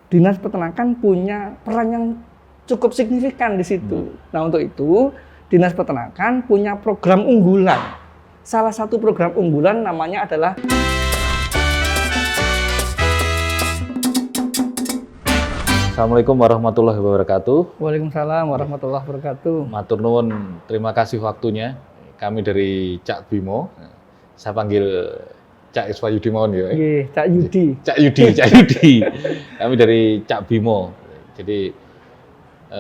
Dinas Peternakan punya peran yang cukup signifikan di situ. Nah, untuk itu Dinas Peternakan punya program unggulan. Salah satu program unggulan namanya adalah Assalamualaikum warahmatullahi wabarakatuh. Waalaikumsalam warahmatullahi wabarakatuh. Matur nuwun, terima kasih waktunya. Kami dari Cak Bimo. Saya panggil Cak Iswayudi mawon ya. Nggih, Cak Yudi. Cak Yudi. Kami dari Cak Bimo. Jadi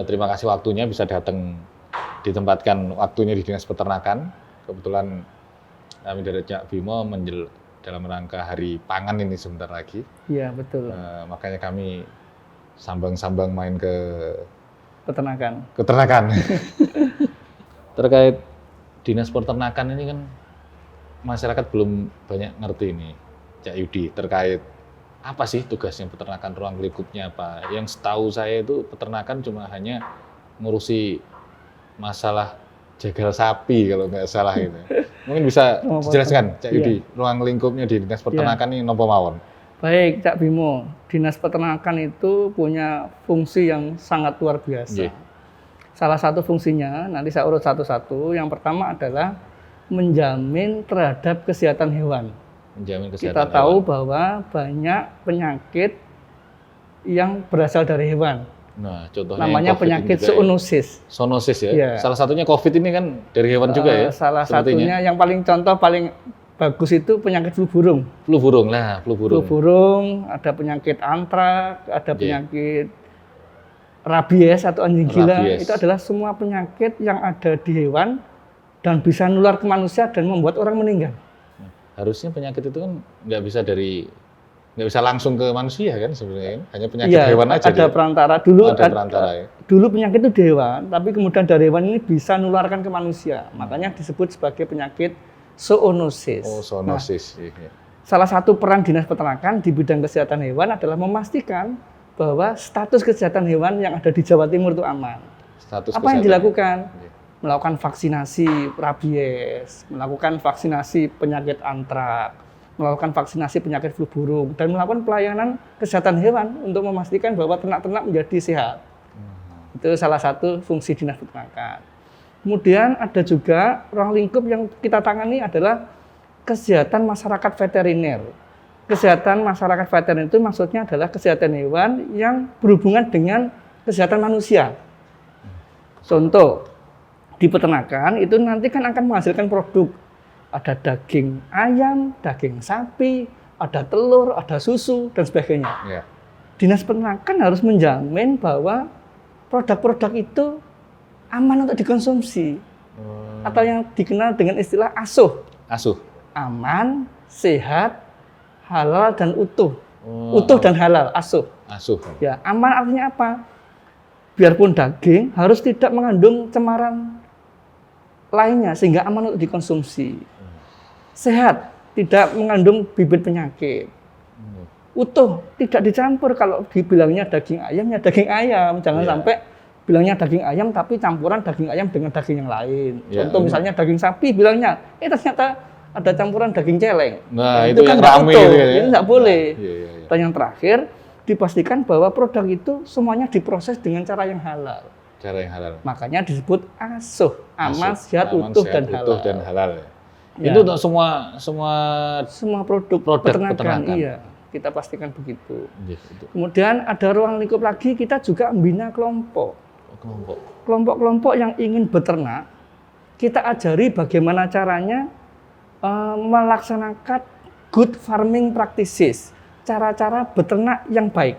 terima kasih waktunya bisa datang ditempatkan waktunya di Dinas Peternakan. Kebetulan kami dari Cak Bimo dalam rangka Hari Pangan ini sebentar lagi. Iya, betul. Makanya kami sambang-sambang main ke Peternakan. Terkait Dinas Peternakan ini kan masyarakat belum banyak ngerti ini, Cak Yudi, terkait apa sih tugasnya peternakan, ruang lingkupnya apa. Yang setahu saya itu peternakan cuma hanya ngurusi masalah jagal sapi kalau nggak salah gitu. Mungkin bisa dijelaskan, Cak Yudi, ruang lingkupnya di Dinas Peternakan ini nopo mawon? Baik, Cak Bimo. Dinas Peternakan itu punya fungsi yang sangat luar biasa. Salah satu fungsinya, nanti saya urut satu-satu. Yang pertama adalah menjamin terhadap kesehatan hewan. Kita tahu bahwa banyak penyakit yang berasal dari hewan. Nah, contohnya namanya penyakit zoonosis. Zoonosis ya? Salah satunya COVID ini kan dari hewan juga ya? Salah satunya yang paling bagus itu penyakit flu burung. Flu burung, ada penyakit antrak, ada penyakit rabies atau anjing gila. Itu adalah semua penyakit yang ada di hewan dan bisa nular ke manusia dan membuat orang meninggal. Harusnya penyakit itu kan nggak bisa langsung ke manusia kan sebenarnya, hanya penyakit hewan aja. Ada perantara dulu. Dulu penyakit itu di hewan, tapi kemudian dari hewan ini bisa nularkan ke manusia. Makanya disebut sebagai penyakit zoonosis. Zoonosis. Salah satu peran Dinas Peternakan di bidang kesehatan hewan adalah memastikan bahwa status kesehatan hewan yang ada di Jawa Timur itu aman. Apa yang dilakukan? Melakukan vaksinasi rabies, melakukan vaksinasi penyakit antrak, melakukan vaksinasi penyakit flu burung, dan melakukan pelayanan kesehatan hewan untuk memastikan bahwa ternak-ternak menjadi sehat. Itu salah satu fungsi Dinas Peternakan. Kemudian ada juga ruang lingkup yang kita tangani adalah kesehatan masyarakat veteriner. Kesehatan masyarakat veteriner itu maksudnya adalah kesehatan hewan yang berhubungan dengan kesehatan manusia. Contoh, di peternakan itu nanti kan akan menghasilkan produk. Ada daging ayam, daging sapi, ada telur, ada susu, dan sebagainya. Dinas Peternakan harus menjamin bahwa produk-produk itu aman untuk dikonsumsi. Atau yang dikenal dengan istilah asuh. Aman, sehat, halal, dan utuh. Utuh dan halal, asuh. Ya, aman artinya apa? Biarpun daging harus tidak mengandung cemaran lainnya sehingga aman untuk dikonsumsi. Sehat, tidak mengandung bibit penyakit. Utuh, tidak dicampur. Kalau dibilangnya daging ayam, ya daging ayam. Jangan sampai bilangnya daging ayam tapi campuran daging ayam dengan daging yang lain. Contoh misalnya daging sapi bilangnya, ternyata ada campuran daging celeng. Nah, itu kan nggak rame utuh. Gitu ya. Itu nggak boleh. Dan yang terakhir, dipastikan bahwa produk itu semuanya diproses dengan cara yang halal. Makanya disebut asuh, aman, sehat, utuh, dan halal. Itu untuk semua produk peternakan. Iya, kita pastikan begitu. Kemudian ada ruang lingkup lagi, kita juga membina kelompok-kelompok yang ingin beternak. Kita ajari bagaimana caranya melaksanakan good farming practices, cara-cara beternak yang baik.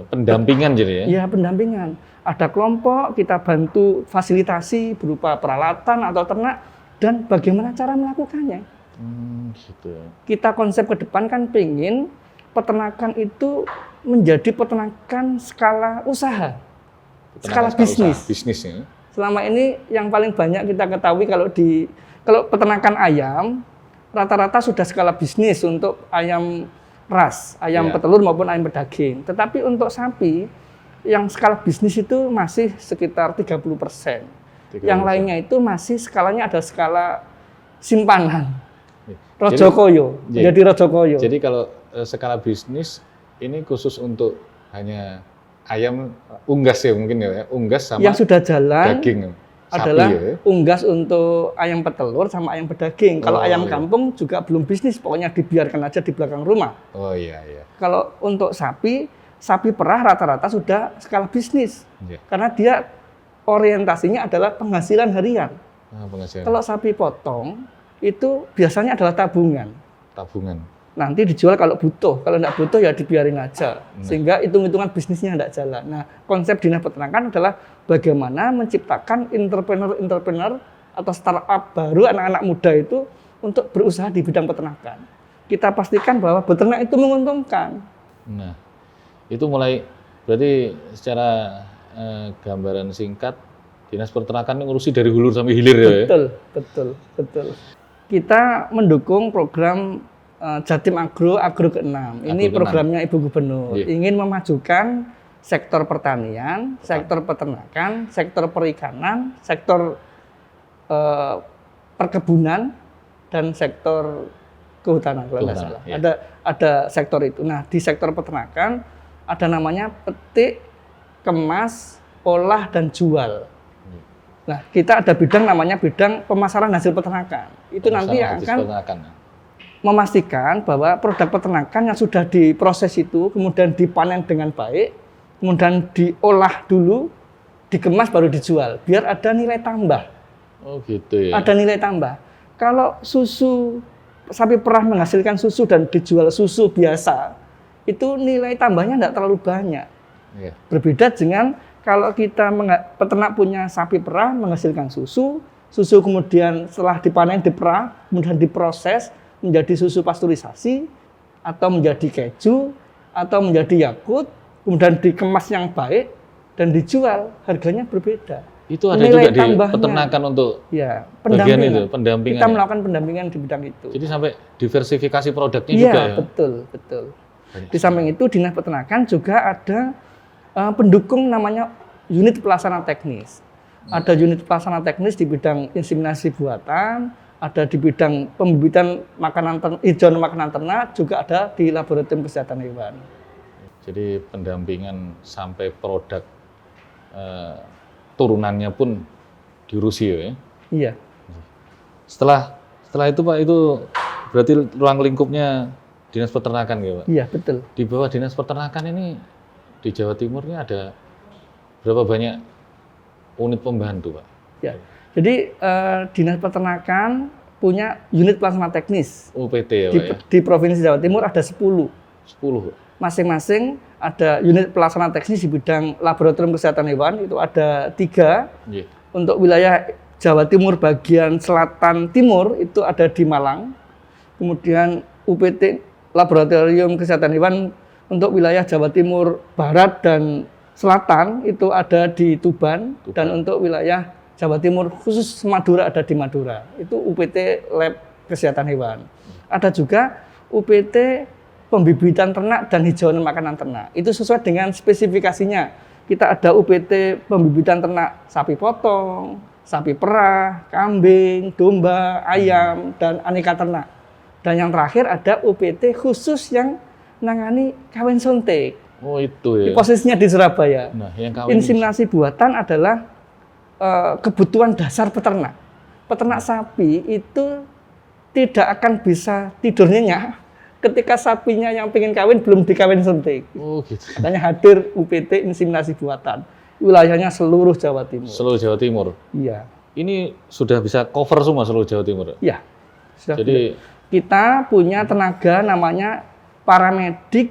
Pendampingan jadi ya? Iya, pendampingan. Ada kelompok, kita bantu fasilitasi berupa peralatan atau ternak, dan bagaimana cara melakukannya. Kita konsep ke depan kan pengen peternakan itu menjadi peternakan skala usaha, skala bisnis. Selama ini yang paling banyak kita ketahui kalau peternakan ayam, rata-rata sudah skala bisnis untuk ayam ras, ayam petelur maupun ayam pedaging. Tetapi untuk sapi, yang skala bisnis itu masih sekitar 30%. Yang lainnya itu masih skalanya ada skala simpanan. Rojokoyo, jadi Rojokoyo. Jadi kalau skala bisnis ini khusus untuk hanya ayam unggas ya mungkin ya, unggas sama yang sudah jalan daging adalah sapi ya. unggas untuk ayam petelur sama ayam pedaging. Kalau ayam iya. kampung juga belum bisnis, pokoknya dibiarkan aja di belakang rumah. Oh iya iya. Kalau untuk sapi perah rata-rata sudah skala bisnis. Iya. Karena dia orientasinya adalah penghasilan harian. Penghasilan. Kalau sapi potong itu biasanya adalah tabungan. Nanti dijual kalau butuh, kalau tidak butuh ya dibiarin aja. Sehingga hitung-hitungan bisnisnya tidak jalan. Nah, konsep Dinas Peternakan adalah bagaimana menciptakan entrepreneur atau startup baru anak-anak muda itu untuk berusaha di bidang peternakan. Kita pastikan bahwa beternak itu menguntungkan. Nah, itu mulai berarti secara gambaran singkat Dinas Peternakan ngurusi dari hulu sampai hilir ya. Betul. Kita mendukung program Jatim Agro ke-6. Ini programnya Ibu Gubernur. Ingin memajukan sektor pertanian, sektor peternakan, sektor perikanan, sektor perkebunan, dan sektor kehutanan kalau nggak salah. Ya. Ada sektor itu. Nah, di sektor peternakan ada namanya petik, kemas, olah, dan jual. Nah, kita ada bidang namanya bidang pemasaran hasil peternakan. Itu nanti yang akan memastikan bahwa produk peternakan yang sudah diproses itu kemudian dipanen dengan baik, kemudian diolah dulu, dikemas baru dijual, biar ada nilai tambah. Oh gitu ya. Ada nilai tambah. Kalau susu sapi perah menghasilkan susu dan dijual susu biasa, itu nilai tambahnya tidak terlalu banyak. Yeah. Berbeda dengan kalau kita peternak punya sapi perah menghasilkan susu kemudian setelah dipanen diperah, kemudian diproses menjadi susu pasteurisasi atau menjadi keju atau menjadi Yakult, kemudian dikemas yang baik dan dijual, harganya berbeda. Itu ada nilai juga tambahnya. Di peternakan untuk bagian itu, pendampingan. Kita melakukan pendampingan di bidang itu. Jadi sampai diversifikasi produknya juga ya? Iya, betul. Di samping itu Dinas Peternakan juga ada pendukung namanya unit pelaksana teknis. Ada unit pelaksana teknis di bidang inseminasi buatan, ada di bidang pembibitan hijauan makanan ternak, juga ada di laboratorium kesehatan hewan. Jadi pendampingan sampai produk turunannya pun diurusi ya? Iya. Setelah itu Pak, itu berarti ruang lingkupnya Dinas Peternakan ya Pak? Iya, betul. Di bawah Dinas Peternakan ini di Jawa Timur ini ada berapa banyak unit pembantu Pak? Ya. Jadi Dinas Peternakan punya unit pelaksana teknis. UPT ya Pak ya? Di Provinsi Jawa Timur ada 10. 10? Masing-masing ada unit pelaksana teknis di bidang laboratorium kesehatan hewan, itu ada 3. Yeah. Untuk wilayah Jawa Timur bagian selatan timur itu ada di Malang. Kemudian UPT laboratorium kesehatan hewan untuk wilayah Jawa Timur barat dan selatan itu ada di Tuban. Dan untuk wilayah Jawa Timur khusus Madura ada di Madura. Itu UPT lab kesehatan hewan. Ada juga UPT pembibitan ternak dan hijauan makanan ternak. Itu sesuai dengan spesifikasinya. Kita ada UPT pembibitan ternak sapi potong, sapi perah, kambing, domba, ayam, dan aneka ternak. Dan yang terakhir ada UPT khusus yang nangani kawin suntik. Oh itu ya. Posisinya di Surabaya. Nah, yang kawin inseminasi buatan adalah kebutuhan dasar peternak. Peternak sapi itu tidak akan bisa tidur nyenyak ketika sapinya yang pengen kawin belum dikawin suntik. Oh gitu. Makanya hadir UPT inseminasi buatan. Wilayahnya seluruh Jawa Timur. Seluruh Jawa Timur? Iya. Ini sudah bisa cover semua seluruh Jawa Timur? Iya. Jadi kita punya tenaga namanya paramedik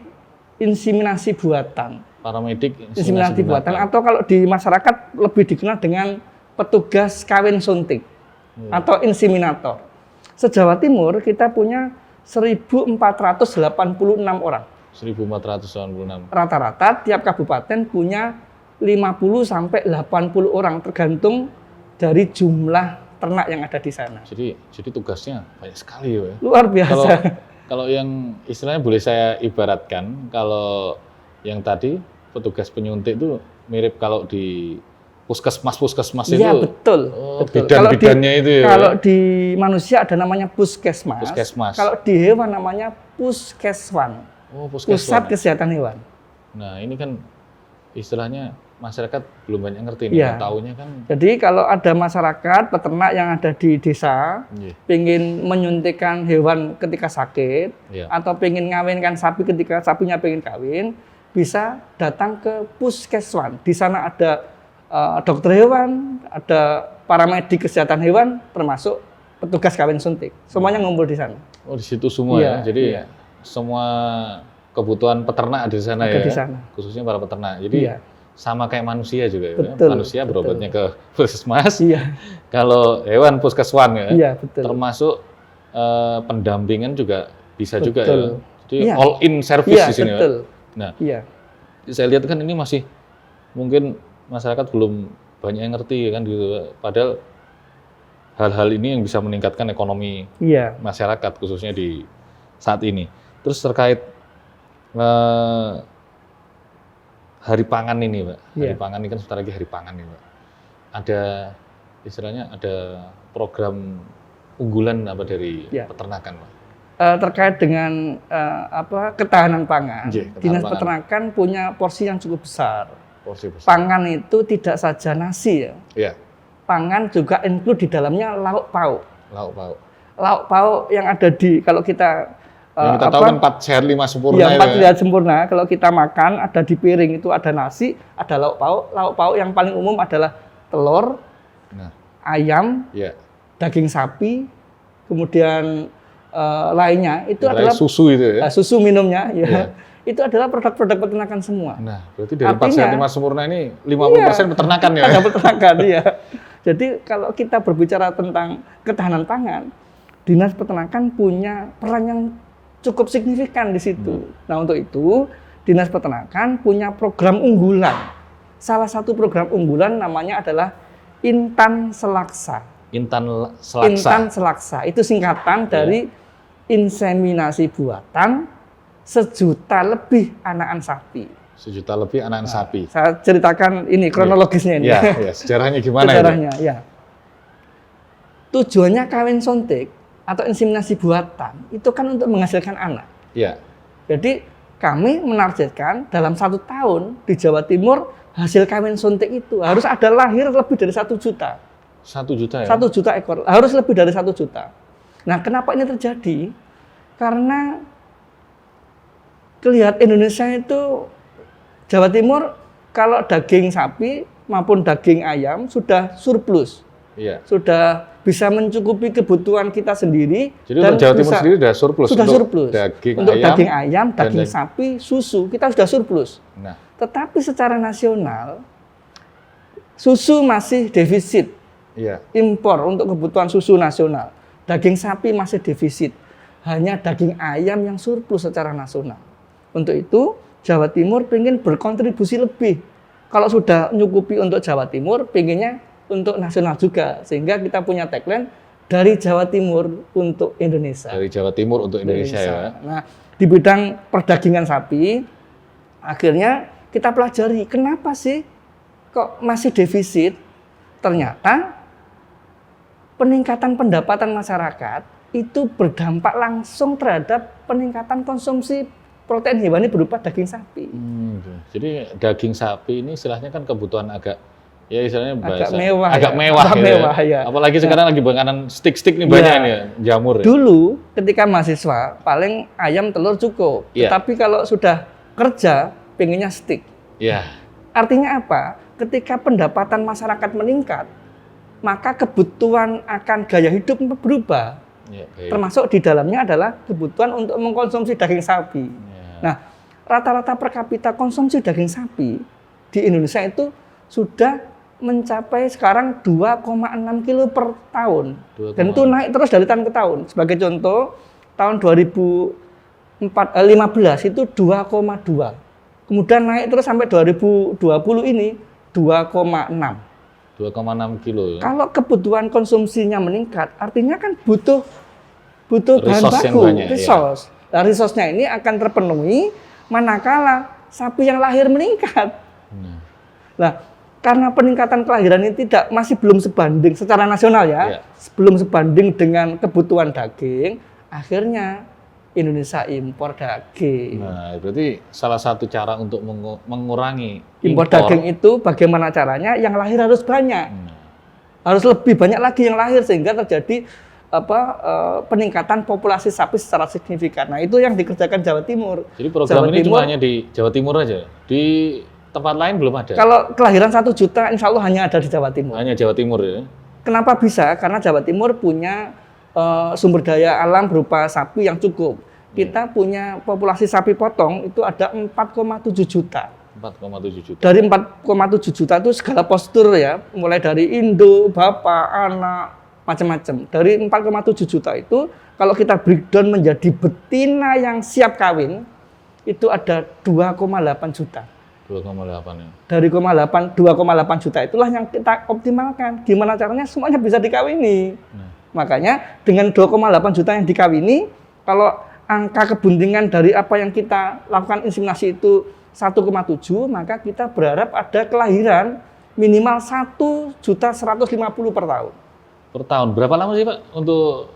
inseminasi buatan. Paramedik inseminasi buatan. Atau kalau di masyarakat lebih dikenal dengan petugas kawin suntik atau inseminator. Se-Jawa Timur kita punya 1.486 orang. 1.486. Rata-rata tiap kabupaten punya 50 sampai 80 orang tergantung dari jumlah ternak yang ada di sana. Jadi tugasnya banyak sekali ya. Luar biasa. Kalau yang istilahnya boleh saya ibaratkan, kalau yang tadi petugas penyuntik itu mirip kalau di puskesmas itu. Iya betul. Bidan-bidannya itu ya. Kalau di manusia ada namanya puskesmas. Kalau di hewan namanya puskeswan. Oh, Pusat Kesehatan Hewan. Nah, ini kan istilahnya masyarakat belum banyak ngerti nih, Iya. taunya kan. Jadi kalau ada masyarakat peternak yang ada di desa, pengen menyuntikkan hewan ketika sakit, atau pengen ngawinkan sapi ketika sapinya pengen kawin, bisa datang ke puskeswan. Di sana ada dokter hewan, ada paramedik kesehatan hewan, termasuk petugas kawin suntik. Semuanya ngumpul di sana. Oh, di situ semua ya. Jadi semua kebutuhan peternak ada di sana ada ya. Di sana. Khususnya para peternak. Jadi sama kayak manusia juga ya. Manusia berobatnya ke puskesmas. Kalau hewan puskeswan ya. Iya, betul. Termasuk pendampingan juga bisa juga ya. Jadi all in service di sini betul. Nah, saya lihat kan ini masih mungkin masyarakat belum banyak yang ngerti kan gitu. Padahal hal-hal ini yang bisa meningkatkan ekonomi masyarakat khususnya di saat ini. Terus terkait Hari Pangan ini, Pak. Hari Pangan ini kan sebentar lagi Hari Pangan ini, Pak. Ada istilahnya ada program unggulan apa dari peternakan, Pak? Terkait dengan ketahanan pangan, Dinas Peternakan punya porsi yang cukup besar. Pangan itu tidak saja nasi ya. Pangan juga include di dalamnya lauk pauk. Lauk pauk yang ada di kalau kita kita tahu kan 4 sehat 5 sempurna. 4 sehat sempurna. Kalau kita makan ada di piring itu ada nasi, ada lauk pauk. Lauk pauk yang paling umum adalah telur, ayam, daging sapi, kemudian lainnya itu adalah susu itu ya. Susu minumnya itu adalah produk-produk peternakan semua. Nah, berarti dari 4 sehat 5 sempurna ini 50% peternakan ya. Ada peternakan ya. Jadi kalau kita berbicara tentang ketahanan pangan, Dinas Peternakan punya peran yang cukup signifikan di situ. Nah, untuk itu Dinas Peternakan punya program unggulan. Salah satu program unggulan namanya adalah Intan Selaksa. Intan Selaksa. Intan Selaksa itu singkatan dari inseminasi buatan 1 juta lebih anakan sapi. 1 juta lebih anakan sapi. Saya ceritakan ini kronologisnya ini. Ya, sejarahnya gimana sejarahnya, itu? Tujuannya kawin suntik atau inseminasi buatan itu kan untuk menghasilkan anak. Jadi kami menargetkan dalam 1 tahun di Jawa Timur hasil kawin suntik itu harus ada lahir lebih dari 1 juta. 1 juta ya? 1 juta ekor, harus lebih dari 1 juta. Nah, kenapa ini terjadi? Karena kelihatan Indonesia itu Jawa Timur kalau daging sapi maupun daging ayam sudah surplus. Sudah bisa mencukupi kebutuhan kita sendiri. Jadi dan untuk Jawa Timur sendiri sudah surplus. Sudah surplus. Untuk daging ayam, daging sapi, susu kita sudah surplus. Tetapi secara nasional susu masih defisit. Impor untuk kebutuhan susu nasional. Daging sapi masih defisit. Hanya daging ayam yang surplus secara nasional. Untuk itu Jawa Timur ingin berkontribusi lebih. Kalau sudah nyukupi untuk Jawa Timur, pengennya untuk nasional juga, sehingga kita punya tagline dari Jawa Timur untuk Indonesia. Dari Jawa Timur untuk Indonesia. Ya. Nah, di bidang perdagingan sapi, akhirnya kita pelajari kenapa sih kok masih defisit. Ternyata peningkatan pendapatan masyarakat itu berdampak langsung terhadap peningkatan konsumsi protein hewani berupa daging sapi. Jadi daging sapi ini istilahnya kan kebutuhan agak istilahnya agak mewah, ya. Apalagi sekarang lagi makanan stick-stick nih banyak nih jamur. Dulu ketika mahasiswa paling ayam telur cukup, tapi kalau sudah kerja pengennya stick. Artinya apa? Ketika pendapatan masyarakat meningkat, maka kebutuhan akan gaya hidup berubah. Termasuk di dalamnya adalah kebutuhan untuk mengkonsumsi daging sapi. Nah, rata-rata per kapita konsumsi daging sapi di Indonesia itu sudah mencapai sekarang 2,6 kilo per tahun. Dan itu naik terus dari tahun ke tahun. Sebagai contoh, tahun 2015 itu 2,2. Kemudian naik terus sampai 2020 ini 2,6. 2,6 kilo. Ya? Kalau kebutuhan konsumsinya meningkat, artinya kan butuh bahan baku, resource. Nah, resource-nya ini akan terpenuhi manakala sapi yang lahir meningkat. Nah, karena peningkatan kelahiran ini masih belum sebanding secara nasional belum sebanding dengan kebutuhan daging, akhirnya Indonesia impor daging. Nah, berarti salah satu cara untuk mengurangi Impor daging itu bagaimana caranya? Yang lahir harus banyak. Harus lebih banyak lagi yang lahir sehingga terjadi peningkatan populasi sapi secara signifikan. Nah, itu yang dikerjakan Jawa Timur. Jadi program ini cuma hanya di Jawa Timur aja. Di tempat lain belum ada. Kalau kelahiran 1 juta insya Allah hanya ada di Jawa Timur. Hanya Jawa Timur ya. Kenapa bisa? Karena Jawa Timur punya sumber daya alam berupa sapi yang cukup. Kita punya populasi sapi potong itu ada 4,7 juta. 4,7 juta. Dari 4,7 juta itu segala postur ya, mulai dari induk, bapak, anak, macam-macam. Dari 4,7 juta itu kalau kita breakdown menjadi betina yang siap kawin itu ada 2,8 juta. 2,8 ya. Dari 2,8 juta itulah yang kita optimalkan. Gimana caranya semuanya bisa dikawini. Makanya dengan 2,8 juta yang dikawini, kalau angka kebuntingan dari apa yang kita lakukan inseminasi itu 1,7, maka kita berharap ada kelahiran minimal 1.150.000 per tahun. Per tahun. Berapa lama sih Pak untuk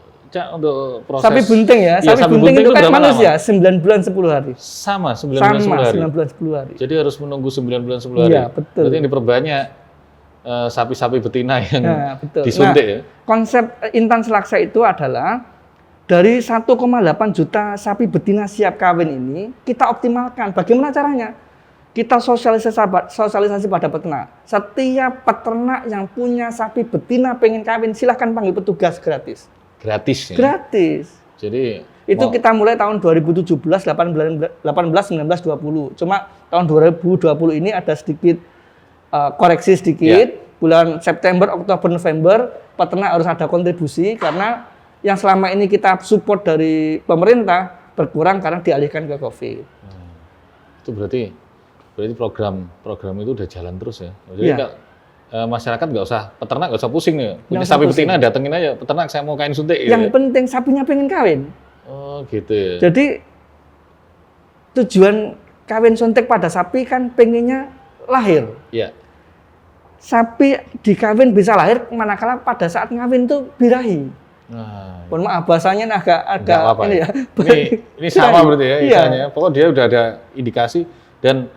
proses? Sapi bunting ya, iya, sapi bunting itu kan manusia, lama? 9 bulan 10 hari. Sama, 9 bulan 10 hari? 9 bulan 10 hari. Jadi harus menunggu 9 bulan 10 hari? Iya, betul. Berarti yang diperbanyak sapi-sapi betina yang betul. disuntik ya? Konsep Intan Selaksa itu adalah dari 1,8 juta sapi betina siap kawin ini, kita optimalkan. Bagaimana caranya? Kita sosialisasi pada peternak. Setiap peternak yang punya sapi betina pengen kawin, silahkan panggil petugas gratis. Gratis ya? Gratis. Jadi itu kita mulai tahun 2017, 18, 19, 20. Cuma tahun 2020 ini ada sedikit koreksi sedikit. Ya. Bulan September, Oktober, November, peternak harus ada kontribusi karena yang selama ini kita support dari pemerintah berkurang karena dialihkan ke COVID. Itu berarti program itu udah jalan terus ya. Jadi masyarakat nggak usah, peternak nggak usah pusing nih. Punya sapi betina datengin aja, peternak saya mau kain suntik. Yang penting sapinya pengen kawin. Oh gitu ya. Jadi tujuan kawin suntik pada sapi kan pengennya lahir. Iya. Sapi dikawin bisa lahir manakala pada saat ngawin tuh birahi. Nah, mohon maaf bahasanya agak apa, ini ya. Ini sama berarti ya istilahnya. Iya. Pokoknya dia udah ada indikasi dan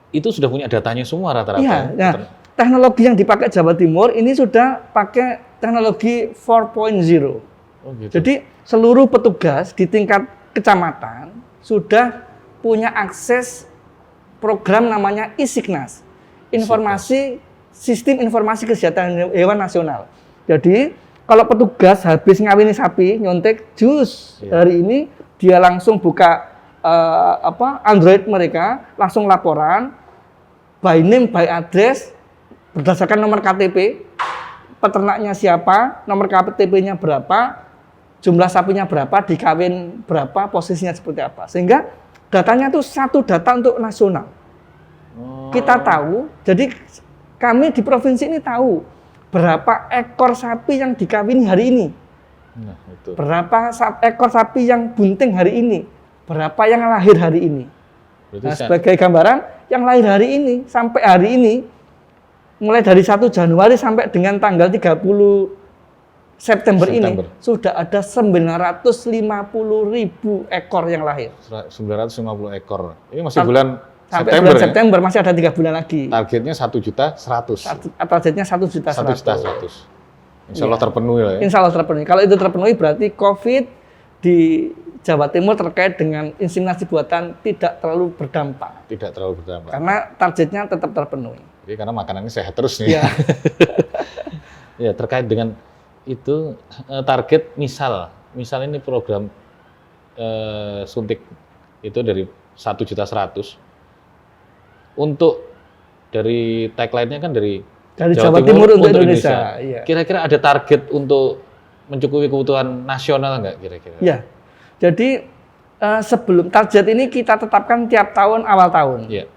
itu sudah punya datanya semua rata-rata. Iya. Nah, teknologi yang dipakai Jawa Timur ini sudah pakai teknologi 4.0. Oh, gitu. Jadi seluruh petugas di tingkat kecamatan sudah punya akses program namanya ISIKNAS. Sistem Informasi Kesehatan Hewan Nasional. Jadi kalau petugas habis ngawini sapi, nyontek jus hari ini, dia langsung buka Android mereka, langsung laporan, by name, by address, berdasarkan nomor KTP, peternaknya siapa, nomor KTP-nya berapa, jumlah sapinya berapa, dikawin berapa, posisinya seperti apa. Sehingga datanya itu satu data untuk nasional. Kita tahu, jadi kami di provinsi ini tahu berapa ekor sapi yang dikawini hari ini, berapa ekor sapi yang bunting hari ini, berapa yang lahir hari ini. Nah, sebagai gambaran, yang lahir hari ini sampai hari ini, mulai dari 1 Januari sampai dengan tanggal 30 September ini, sudah ada 950.000 ekor yang lahir. 950 ekor. Ini masih bulan sampai bulan September, masih ada 3 bulan lagi. Targetnya 1.100.000. Targetnya 1.100.000. Insya Allah terpenuhi ya. Insya Allah terpenuhi. Kalau itu terpenuhi berarti COVID di Jawa Timur terkait dengan inseminasi buatan tidak terlalu berdampak. Tidak terlalu berdampak. Karena targetnya tetap terpenuhi. Jadi karena makanannya sehat terus nih. Ya. Ya, terkait dengan itu target misal ini program suntik itu dari 1.100.000. Untuk dari tagline-nya kan dari Jawa Timur untuk Indonesia. Iya. Kira-kira ada target untuk mencukupi kebutuhan nasional nggak kira-kira? Iya. Jadi sebelum target ini kita tetapkan tiap tahun awal tahun. Iya.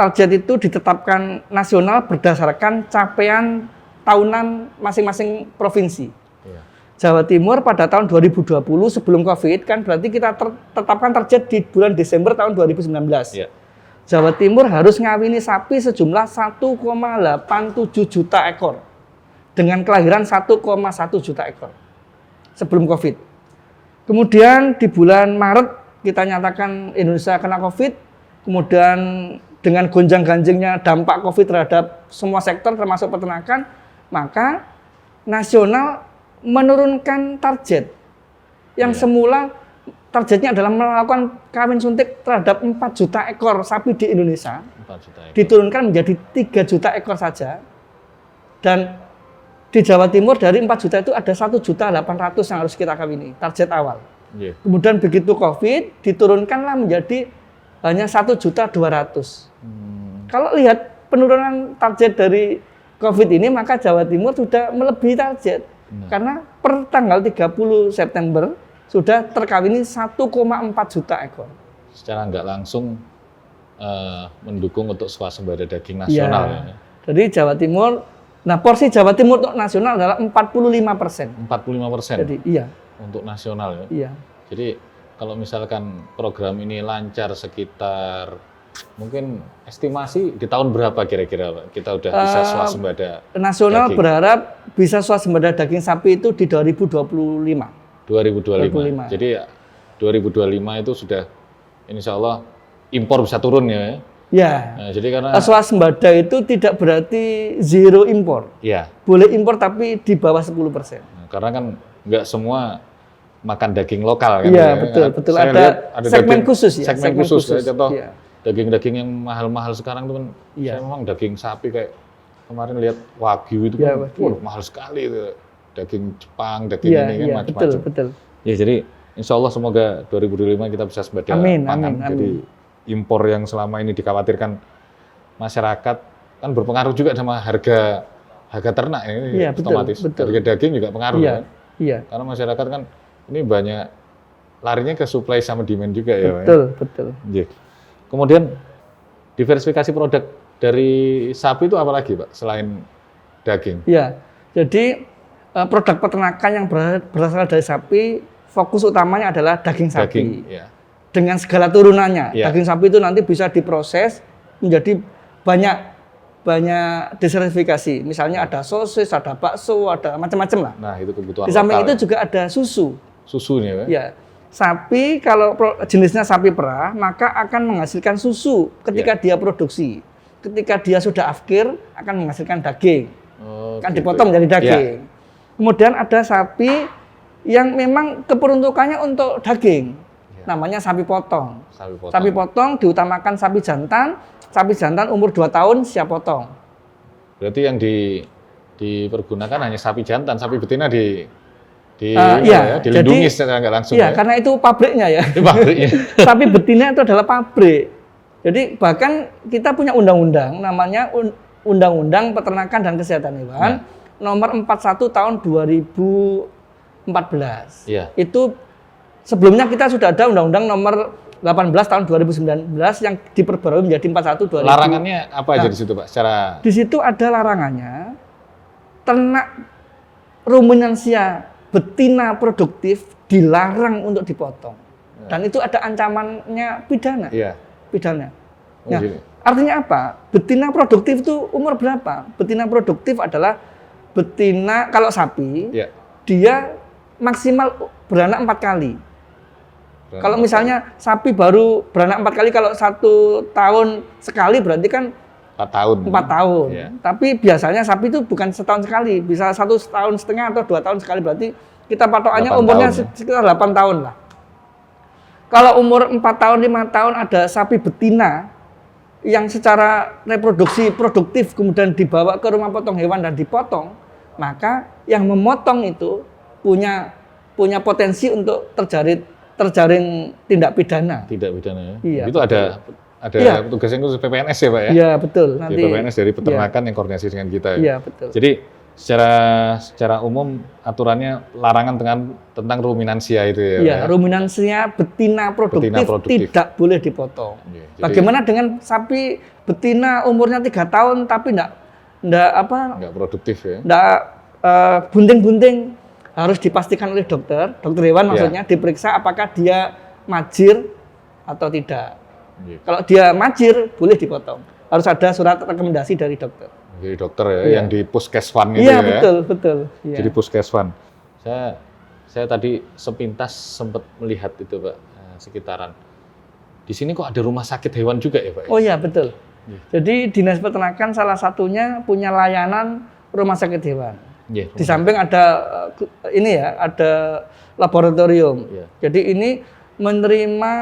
Target itu ditetapkan nasional berdasarkan capaian tahunan masing-masing provinsi. Iya. Jawa Timur pada tahun 2020 sebelum COVID kan berarti kita tetapkan target di bulan Desember tahun 2019. Iya. Jawa Timur harus ngawini sapi sejumlah 1,87 juta ekor dengan kelahiran 1,1 juta ekor sebelum COVID. Kemudian di bulan Maret kita nyatakan Indonesia kena COVID. Kemudian dengan gonjang-ganjingnya dampak COVID terhadap semua sektor termasuk peternakan, maka nasional menurunkan target. Yang semula targetnya adalah melakukan kawin suntik terhadap 4 juta ekor sapi di Indonesia. 4 juta ekor. Diturunkan menjadi 3 juta ekor saja. Dan di Jawa Timur dari 4 juta itu ada 1.800.000 yang harus kita kawini, target awal. Yeah. Kemudian begitu COVID diturunkanlah menjadi hanya 1.200.000. Kalau lihat penurunan target dari COVID ini, maka Jawa Timur sudah melebihi target. Karena per tanggal 30 September sudah terkawini 1,4 juta ekor. Secara nggak langsung mendukung untuk swasembada daging nasional. Ya. Jadi Jawa Timur, nah porsi Jawa Timur untuk nasional adalah 45%. 45%? Jadi iya. Untuk nasional ya? Iya. Jadi kalau misalkan program ini lancar sekitar, mungkin estimasi di tahun berapa kira-kira Pak? Kita udah bisa swasembada nasional daging. Berharap bisa swasembada daging sapi itu di 2025. 2025. Jadi 2025 itu sudah insya Allah impor bisa turun ya? Ya. Nah, jadi karena swasembada itu tidak berarti zero impor. ya. Boleh impor tapi di bawah 10%. Nah, karena kan nggak semua makan daging lokal kan? Iya, betul. Saya Ada segmen daging, khusus ya. Segmen khusus. Kayak contoh ya. daging-daging yang mahal-mahal sekarang itu kan, saya memang daging sapi kayak kemarin lihat Wagyu itu kan, mahal sekali itu. Daging Jepang, daging ini kan macam-macam. Betul. Ya jadi insya Allah semoga 2025 kita bisa swasembada pangan. Jadi impor yang selama ini dikhawatirkan masyarakat kan berpengaruh juga sama harga ternak ini otomatis. Betul. Harga daging juga pengaruh kan. Iya. Karena masyarakat kan ini banyak larinya ke supply sama demand juga ya. Betul. Ya. Kemudian diversifikasi produk dari sapi itu apa lagi Pak selain daging? Iya. Jadi produk peternakan yang berasal dari sapi, fokus utamanya adalah daging sapi. Dengan segala turunannya. Daging sapi itu nanti bisa diproses menjadi banyak diversifikasi. Misalnya ada sosis, ada bakso, ada macam-macam lah. Nah, itu kebutuhan di samping lokal, itu juga ada susu. Susu nih, Pak? Ya. Sapi kalau jenisnya sapi perah, maka akan menghasilkan susu ketika dia produksi. Ketika dia sudah afkir, akan menghasilkan daging. Kan dipotong menjadi daging. Kemudian ada sapi yang memang keperuntukannya untuk daging. Namanya sapi potong. Sapi potong diutamakan sapi jantan. Sapi jantan umur 2 tahun siap potong. Berarti yang dipergunakan hanya sapi jantan, sapi betina dilindungi secara nggak langsung. Iya, karena itu pabriknya ya. Pabriknya. Sapi betina itu adalah pabrik. Jadi bahkan kita punya undang-undang namanya Undang-Undang Peternakan dan Kesehatan Hewan nomor 41 tahun 2014. Iya. Itu sebelumnya kita sudah ada Undang-Undang nomor 18 tahun 2019 yang diperbarui menjadi 41 2000. Larangannya apa aja di situ, Pak? Secara di situ ada larangannya ternak ruminansia betina produktif dilarang untuk dipotong. Dan itu ada ancamannya pidana. Iya. Pidana. Nah, artinya apa? Betina produktif itu umur berapa? Betina produktif adalah betina kalau sapi, dia maksimal beranak 4 kali. Kalau misalnya sapi baru beranak 4 kali, kalau 1 tahun sekali berarti kan 4 tahun. 4 tahun. Tapi biasanya sapi itu bukan setahun sekali, bisa 1 tahun setengah atau 2 tahun sekali, berarti kita patokannya umurnya sekitar 8 tahun lah. Kalau umur 4 tahun, 5 tahun ada sapi betina yang secara reproduksi produktif kemudian dibawa ke rumah potong hewan dan dipotong, maka yang memotong itu punya potensi untuk terjaring tindak pidana. Tindak pidana ya? Iya. Itu ada petugas yang khusus PPNS ya Pak ya? Iya betul. Nanti PPNS dari peternakan yang koordinasi dengan kita ya? Iya betul. Jadi secara umum aturannya larangan tentang ruminansia itu ya? Iya, ruminansia betina produktif tidak boleh dipotong. Jadi, bagaimana dengan sapi betina umurnya 3 tahun tapi enggak produktif ya? Enggak bunting-bunting, harus dipastikan oleh dokter hewan maksudnya, diperiksa apakah dia majir atau tidak. Kalau dia majir boleh dipotong. Harus ada surat rekomendasi dari dokter. Jadi dokter ya, yang di Puskeswan itu ya? Iya, betul. Iya. Jadi Puskeswan. Saya tadi sepintas sempat melihat itu Pak, sekitaran. Di sini kok ada rumah sakit hewan juga ya Pak? Oh iya, betul. Jadi Dinas Peternakan salah satunya punya layanan rumah sakit hewan. Di samping ada ini ya, ada laboratorium. Jadi ini menerima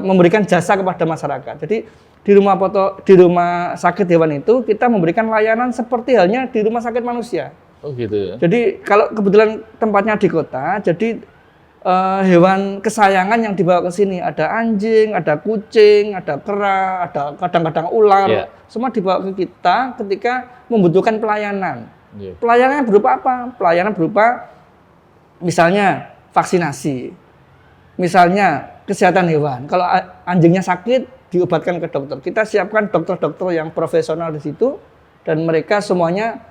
memberikan jasa kepada masyarakat. Jadi di rumah sakit hewan itu kita memberikan layanan seperti halnya di rumah sakit manusia. Oh gitu ya. Jadi kalau kebetulan tempatnya di kota, jadi hewan kesayangan yang dibawa ke sini ada anjing, ada kucing, ada kera, ada kadang-kadang ular, semua dibawa ke kita ketika membutuhkan pelayanan. Pelayanannya berupa apa? Pelayanan berupa misalnya vaksinasi, misalnya kesehatan hewan. Kalau anjingnya sakit diobatkan ke dokter. Kita siapkan dokter-dokter yang profesional di situ dan mereka semuanya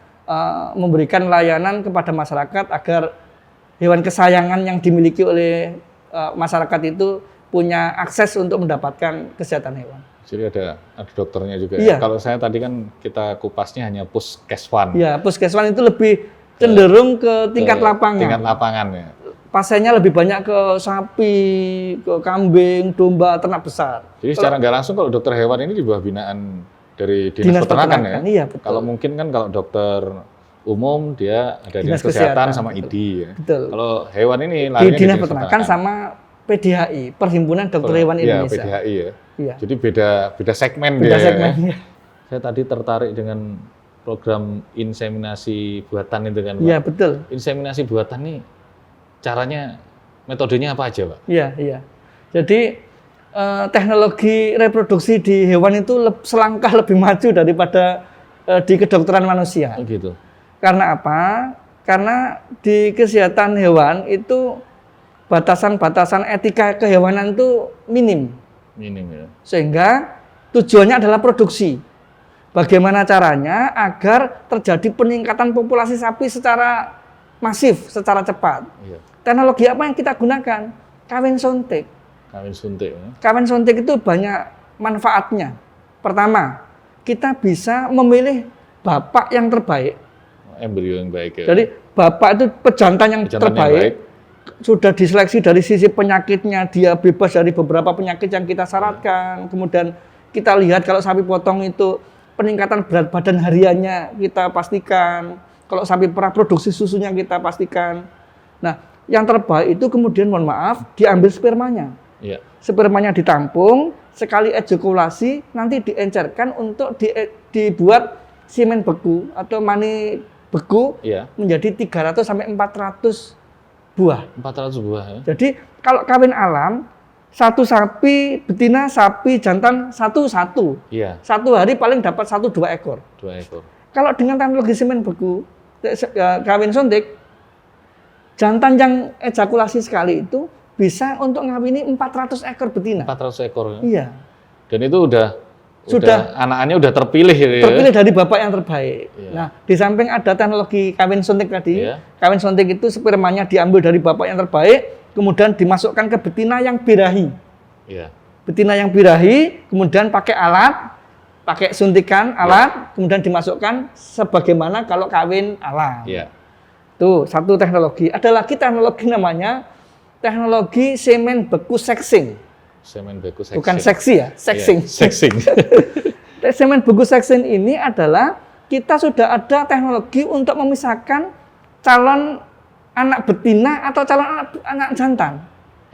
memberikan layanan kepada masyarakat agar hewan kesayangan yang dimiliki oleh masyarakat itu punya akses untuk mendapatkan kesehatan hewan. Jadi ada dokternya juga. Iya. Ya? Kalau saya tadi kan kita kupasnya hanya puskeswan. Iya, puskeswan itu lebih cenderung ke tingkat lapangan. Tingkat lapangan ya. Pasiennya lebih banyak ke sapi, ke kambing, domba, ternak besar. Jadi secara nggak langsung kalau dokter hewan ini di bawah binaan dari Dinas Peternakan ya? Iya, betul. Kalau mungkin kan kalau dokter umum dia ada Dinas Kesehatan sama ID ya. Betul. Kalau hewan ini di Dinas Peternakan sama PDHI, Perhimpunan Dokter Hewan Indonesia. Iya, PDHI ya. Iya. Jadi beda segmen beda dia. Segmen, ya. Saya tadi tertarik dengan program inseminasi buatan itu kan, Pak. Iya, betul. Inseminasi buatan nih caranya, metodenya apa aja, Pak? Iya, iya. Jadi teknologi reproduksi di hewan itu selangkah lebih maju daripada di kedokteran manusia. Oh gitu. Karena apa? Karena di kesehatan hewan itu batasan-batasan etika kehewanan itu minim. Minim ya. Sehingga tujuannya adalah produksi. Bagaimana caranya agar terjadi peningkatan populasi sapi secara masif, secara cepat. Iya. Teknologi apa yang kita gunakan? Kawin suntik. Kawin suntik. Ya. Kawin suntik itu banyak manfaatnya. Pertama, kita bisa memilih bapak yang terbaik. Embrio yang baik ya. Jadi bapak itu pejantan yang terbaik. Sudah diseleksi dari sisi penyakitnya, dia bebas dari beberapa penyakit yang kita syaratkan. Kemudian kita lihat kalau sapi potong itu peningkatan berat badan hariannya kita pastikan. Kalau sapi perah produksi susunya kita pastikan. Nah, yang terbaik itu kemudian mohon maaf diambil spermanya. Iya. Spermanya ditampung, sekali ejakulasi nanti diencerkan untuk dibuat semen beku atau mani beku menjadi 300 sampai 400 buah. 400 buah ya. Jadi kalau kawin alam, satu sapi betina, sapi jantan satu. Iya. Satu hari paling dapat 1-2 ekor. 2 ekor. Kalau dengan teknologi semen beku, kawin suntik, jantan yang ejakulasi sekali itu bisa untuk ngawini 400 ekor betina. 400 ekor ya? Iya. Dan itu sudah anak-anaknya udah terpilih ya? Terpilih dari bapak yang terbaik. Iya. Nah, di samping ada teknologi kawin suntik tadi, kawin suntik itu spermanya diambil dari bapak yang terbaik, kemudian dimasukkan ke betina yang birahi. Iya. Betina yang birahi, kemudian pakai alat, pakai suntikan alat, kemudian dimasukkan sebagaimana kalau kawin alam. Iya. Tuh, satu teknologi. Ada lagi teknologi namanya teknologi semen beku sexing. Semen beku sexing. Bukan seksi ya, sexing. Yeah, sexing. Semen beku sexing ini adalah kita sudah ada teknologi untuk memisahkan calon anak betina atau calon anak jantan.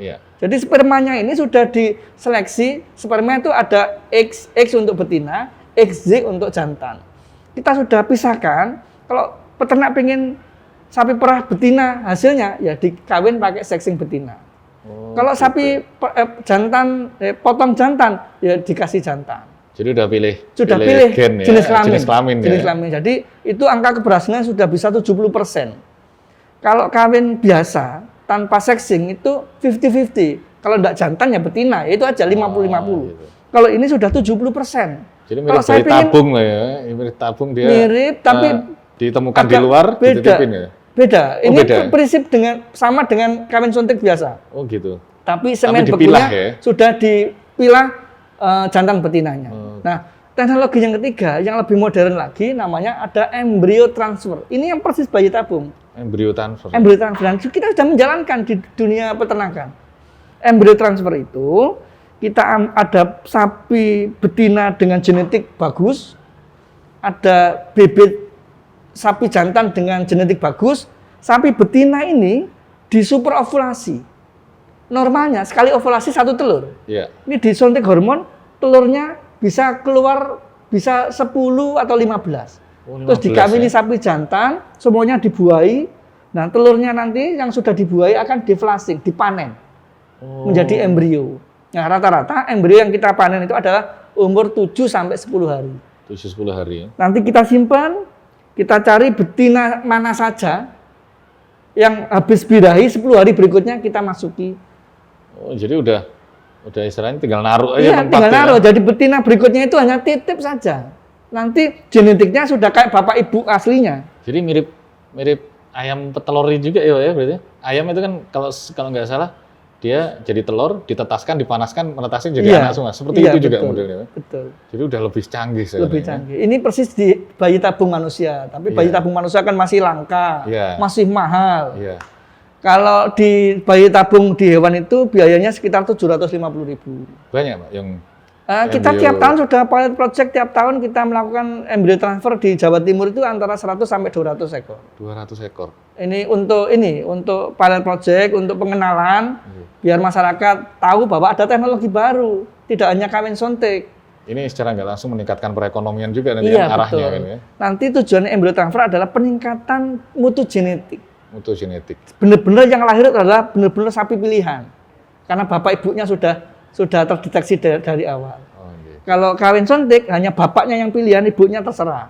Yeah. Jadi spermanya ini sudah diseleksi, sperma itu ada X untuk betina, XY untuk jantan. Kita sudah pisahkan, kalau peternak pengen sapi perah betina, hasilnya ya dikawin pakai sexing betina. Kalau gitu. Sapi jantan, potong jantan, ya dikasih jantan. Jadi udah pilih gen ya, jenis kelamin. Jadi itu angka keberhasilan sudah bisa 70%. Kalau kawin biasa tanpa sexing itu 50-50. Kalau enggak jantan ya betina, ya itu aja 50-50. Gitu. Kalau ini sudah 70%. Jadi mirip bayi tabung lah ya, mirip tabung dia. Mirip tapi ditemukan di luar, dititipin ya. Beda. Ini prinsip sama dengan kawin suntik biasa. Oh gitu. Tapi semen bekunya sudah dipilah jantan betinanya. Nah, Teknologi yang ketiga, yang lebih modern lagi, namanya ada embrio transfer. Ini yang persis bayi tabung. Embrio transfer. Embrio transfer. Dan kita sudah menjalankan di dunia peternakan. Embrio transfer itu, kita ada sapi betina dengan genetik bagus, ada bibit sapi jantan dengan genetik bagus, sapi betina ini disuper ovulasi. Normalnya sekali ovulasi 1 telur. Iya. Ini disuntik hormon, telurnya bisa keluar bisa 10 atau 15. Terus dikawini sapi jantan, semuanya dibuahi. Nah, telurnya nanti yang sudah dibuahi akan di-flushing, dipanen menjadi embrio. Nah, rata-rata embrio yang kita panen itu adalah umur 7 sampai 10 hari. 7-10 hari. Nanti kita simpan, kita cari betina mana saja yang habis birahi 10 hari berikutnya kita masuki. Oh, jadi udah istilahnya tinggal naruh aja Iya, tempatnya. tinggal naruh. Jadi betina berikutnya itu hanya titip saja. Nanti genetiknya sudah kayak bapak ibu aslinya. Jadi mirip ayam peteluri juga ya berarti. Ayam itu kan kalau nggak salah dia jadi telur, ditetaskan, dipanaskan, menetaskan jadi anak semua. Seperti itu juga modelnya. Betul. Jadi udah lebih canggih sekarang. Lebih canggih. Ini persis di bayi tabung manusia, tapi bayi tabung manusia kan masih langka, masih mahal. Iya. Kalau di bayi tabung di hewan itu biayanya sekitar 750.000. Banyak Pak yang kita tiap tahun sudah pilot project, tiap tahun kita melakukan embrio transfer di Jawa Timur itu antara 100 sampai 200 ekor. 200 ekor. Ini untuk pilot project, untuk pengenalan, biar masyarakat tahu bahwa ada teknologi baru, tidak hanya kawin suntik. Ini secara nggak langsung meningkatkan perekonomian juga nanti betul. arahnya kan ya. Nanti tujuan embrio transfer adalah peningkatan mutu genetik. Mutu genetik. Benar-benar yang lahir adalah benar-benar sapi pilihan. Karena bapak ibunya sudah terdeteksi dari awal. Oh, iya. Kalau kawin suntik hanya bapaknya yang pilihan, ibunya terserah.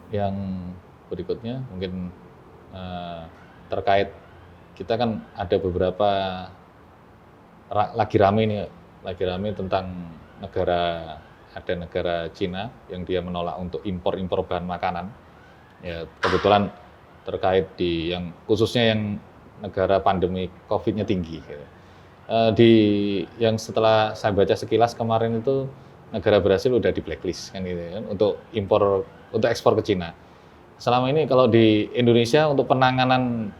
Yang berikutnya mungkin terkait kita kan ada beberapa lagi rame tentang ada negara Cina yang dia menolak untuk impor bahan makanan. Ya kebetulan terkait khususnya yang negara pandemi COVID-nya tinggi. Gitu. Yang setelah saya baca sekilas kemarin itu negara Brasil udah di blacklist kan gitu kan untuk ekspor ke Cina. Selama ini kalau di Indonesia untuk penanganan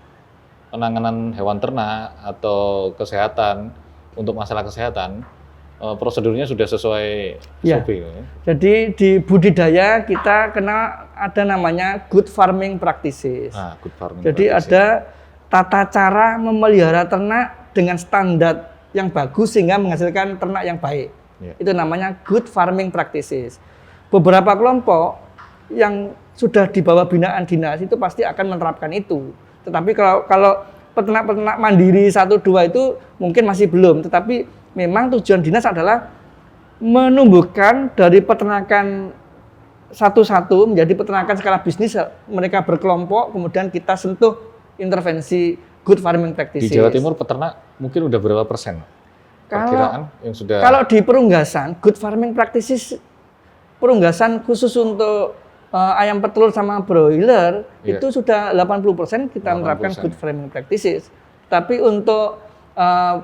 hewan ternak atau kesehatan untuk masalah kesehatan prosedurnya sudah sesuai SOP. Ya. Jadi di budidaya kita kenal ada namanya good farming practices. Good farming Jadi practices. ada tata cara memelihara ternak dengan standar yang bagus sehingga menghasilkan ternak yang baik. Ya. Itu namanya good farming practices. Beberapa kelompok yang sudah di bawah binaan dinas itu pasti akan menerapkan itu. Tetapi kalau peternak-peternak mandiri 1-2 itu mungkin masih belum. Tetapi memang tujuan dinas adalah menumbuhkan dari peternakan satu-satu menjadi peternakan skala bisnis. Mereka berkelompok, kemudian kita sentuh intervensi good farming practices. Di Jawa Timur peternak mungkin udah berapa persen? Perkiraan yang sudah. Kalau di perunggasan, good farming practices, perunggasan khusus untuk ayam petelur sama broiler, itu sudah 80% kita 80%. Menerapkan good farming practices. Tapi untuk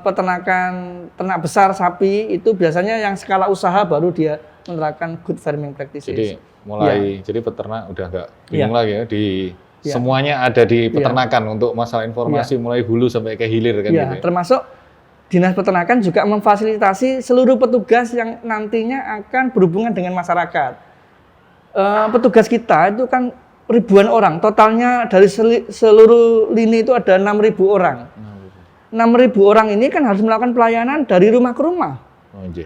peternakan ternak besar sapi itu biasanya yang skala usaha baru dia menerapkan good farming practices. Jadi jadi peternak udah nggak bingung lagi ya semuanya ada di peternakan untuk masalah informasi mulai hulu sampai ke hilir kan gitu ya. Termasuk Dinas Peternakan juga memfasilitasi seluruh petugas yang nantinya akan berhubungan dengan masyarakat. Petugas kita itu kan ribuan orang, totalnya dari seluruh lini itu ada 6.000 orang. 6.000 orang ini kan harus melakukan pelayanan dari rumah ke rumah,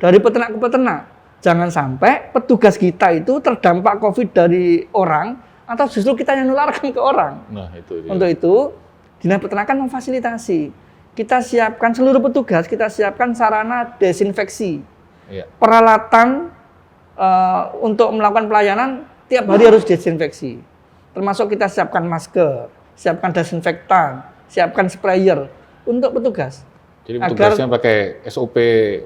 dari peternak ke peternak. Jangan sampai petugas kita itu terdampak COVID dari orang, atau justru kita yang menularkan ke orang. Nah, itu dia. Untuk itu, Dinas Peternakan memfasilitasi. Kita siapkan seluruh petugas, kita siapkan sarana desinfeksi, peralatan untuk melakukan pelayanan tiap hari harus desinfeksi. Termasuk kita siapkan masker, siapkan desinfektan, siapkan sprayer untuk petugas. Jadi petugasnya pakai SOP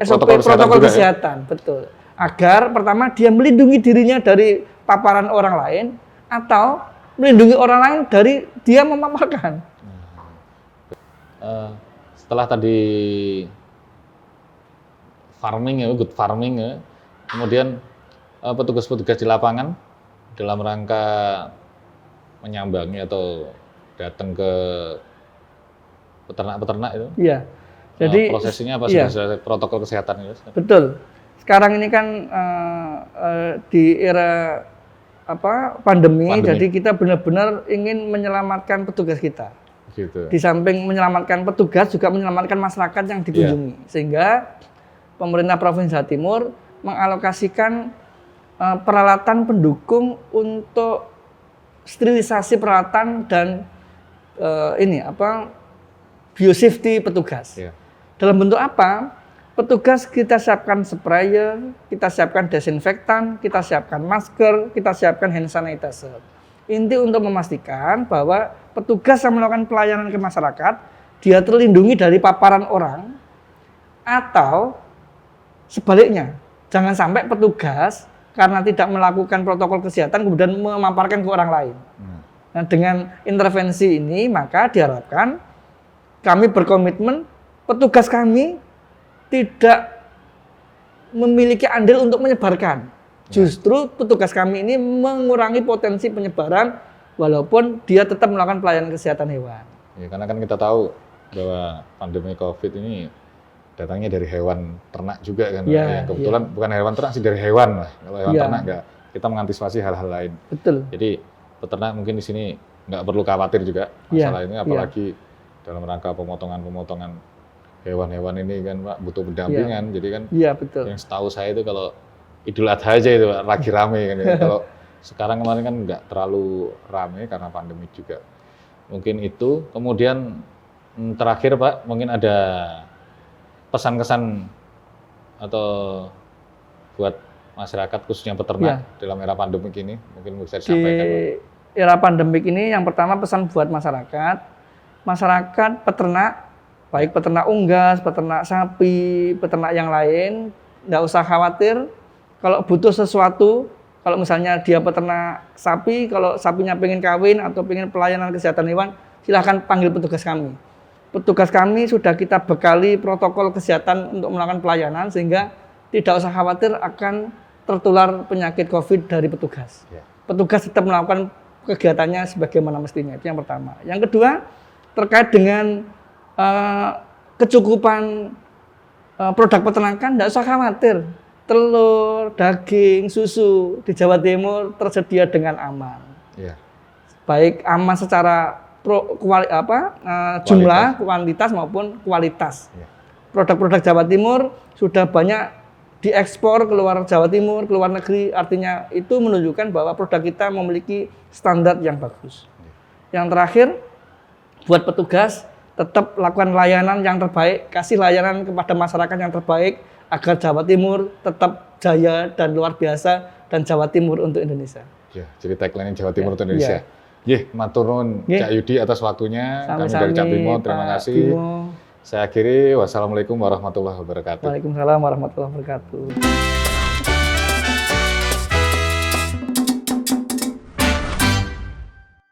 protokol kesehatan, betul. Agar pertama dia melindungi dirinya dari paparan orang lain atau melindungi orang lain dari dia memaparkan. Setelah tadi farming good farming kemudian petugas-petugas di lapangan dalam rangka menyambangi atau datang ke peternak-peternak itu? Iya. Jadi prosesnya apa sih protokol kesehatan itu? Betul. Sekarang ini kan di era pandemi, jadi kita benar-benar ingin menyelamatkan petugas kita. Gitu. Di samping menyelamatkan petugas, juga menyelamatkan masyarakat yang dikunjungi. Sehingga pemerintah Provinsi Jawa Timur mengalokasikan peralatan pendukung untuk sterilisasi peralatan dan biosafety petugas. Dalam bentuk apa? Petugas kita siapkan sprayer, kita siapkan desinfektan, kita siapkan masker, kita siapkan hand sanitizer. Inti untuk memastikan bahwa petugas yang melakukan pelayanan ke masyarakat, dia terlindungi dari paparan orang, atau sebaliknya, jangan sampai petugas karena tidak melakukan protokol kesehatan kemudian memaparkan ke orang lain. Nah, dengan intervensi ini maka diharapkan kami berkomitmen petugas kami tidak memiliki andil untuk menyebarkan. Justru petugas kami ini mengurangi potensi penyebaran walaupun dia tetap melakukan pelayanan kesehatan hewan. Ya, karena kan kita tahu bahwa pandemi COVID ini datangnya dari hewan ternak juga kan. Ya, kebetulan bukan hewan ternak sih, dari hewan lah. Kalau hewan ternak enggak, kita mengantisipasi hal-hal lain. Betul. Jadi peternak mungkin di sini nggak perlu khawatir juga masalah ini, apalagi dalam rangka pemotongan hewan-hewan ini kan Pak butuh pendampingan. Jadi kan betul. Yang setahu saya itu kalau Idul Adha aja itu Pak, lagi rame kan. Kalau sekarang kemarin kan nggak terlalu rame karena pandemi juga. Mungkin itu. Kemudian terakhir Pak, mungkin ada pesan-kesan atau buat masyarakat khususnya peternak dalam era pandemik ini, mungkin bisa disampaikan. Di era pandemik ini yang pertama pesan buat masyarakat peternak, baik peternak unggas, peternak sapi, peternak yang lain, nggak usah khawatir. Kalau butuh sesuatu, kalau misalnya dia peternak sapi, kalau sapinya pengen kawin atau pengen pelayanan kesehatan hewan, silahkan panggil petugas kami. Petugas kami sudah kita bekali protokol kesehatan untuk melakukan pelayanan, sehingga tidak usah khawatir akan tertular penyakit COVID dari petugas. Petugas tetap melakukan kegiatannya sebagaimana mestinya, itu yang pertama. Yang kedua, terkait dengan kecukupan produk peternakan, tidak usah khawatir. Telur, daging, susu di Jawa Timur tersedia dengan aman. Baik aman secara jumlah, kuantitas maupun kualitas. Produk-produk Jawa Timur sudah banyak diekspor keluar Jawa Timur, ke luar negeri, artinya itu menunjukkan bahwa produk kita memiliki standar yang bagus. Yang terakhir, buat petugas tetap lakukan layanan yang terbaik, kasih layanan kepada masyarakat yang terbaik agar Jawa Timur tetap jaya dan luar biasa, dan Jawa Timur untuk Indonesia. Jadi tagline Jawa Timur untuk Indonesia. Matur nuwun Cak Yudi atas waktunya. Kami dari Cak Bimo, terima kasih. Saya akhiri, wassalamualaikum warahmatullahi wabarakatuh. Waalaikumsalam warahmatullahi wabarakatuh.